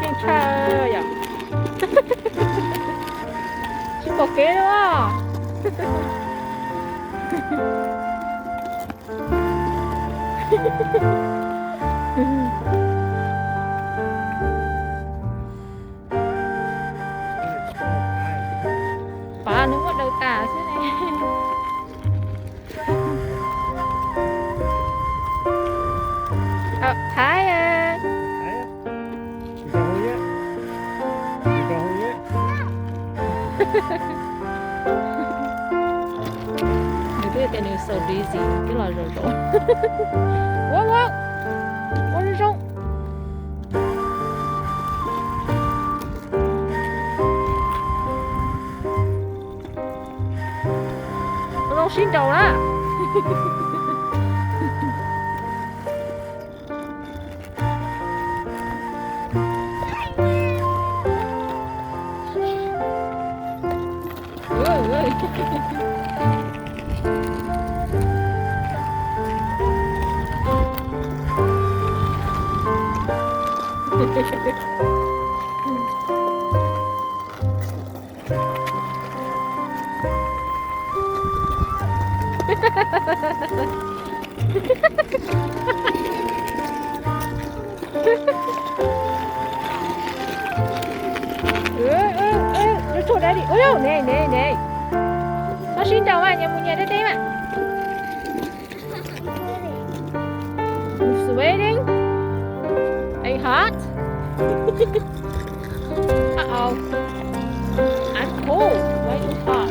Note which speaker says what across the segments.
Speaker 1: chuyên chơi à. Chim bồ kế đúng không? Bà nó có đầu tả thế này. Thái à. Người ta tên so busy, cái là rồi rồi. Wow wow, wow đi rong. Rong xin đầu đó. Nó trốn ra đi. Ôi dồi, nè, nè, nè. Nó xin chào mà, nhà mình nhà đây đây mà. You sweating? Are you hot? Uh-oh. I'm cold. Why are you hot?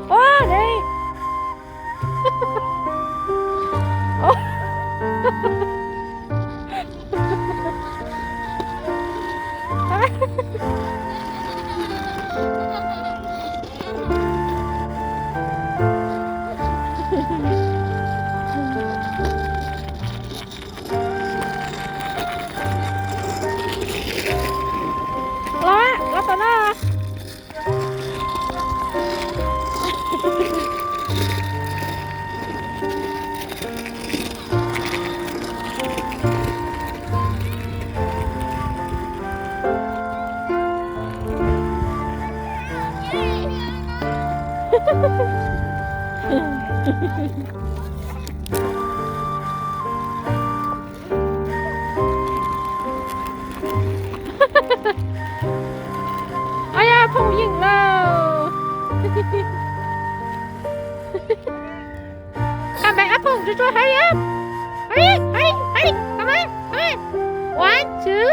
Speaker 1: Wow, đây. Lo tao nó. Ai da, không dừng đâu. Come back up, home. Just hurry up. Hurry, hurry, hurry. Come on. One, two.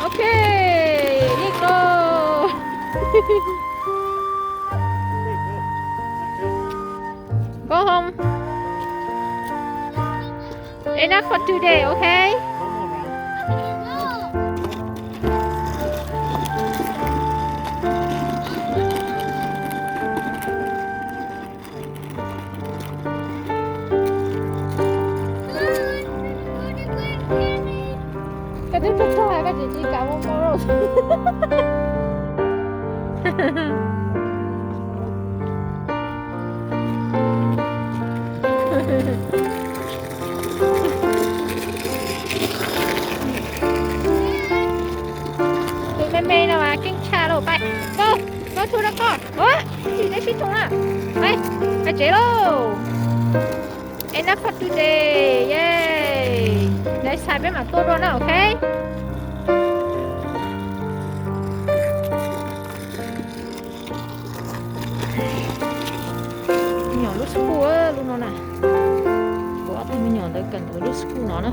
Speaker 1: Okay, let's go. Go home. Enough for today, okay? Cái đứa thích thôi, cái chị chỉ cả một rồi. Tụi mê mê nào mà kinh cha đâu, bay. Go to the car. Ủa, chị đấy phi thùng à? Bay chế đâu. Enough for today, yay! Để xài với mặt tôi luôn đó, ok? Nhỏ lúc school á, luôn nó nè. Bỏ tay mình nhỏ tới cần lúc school nó nè.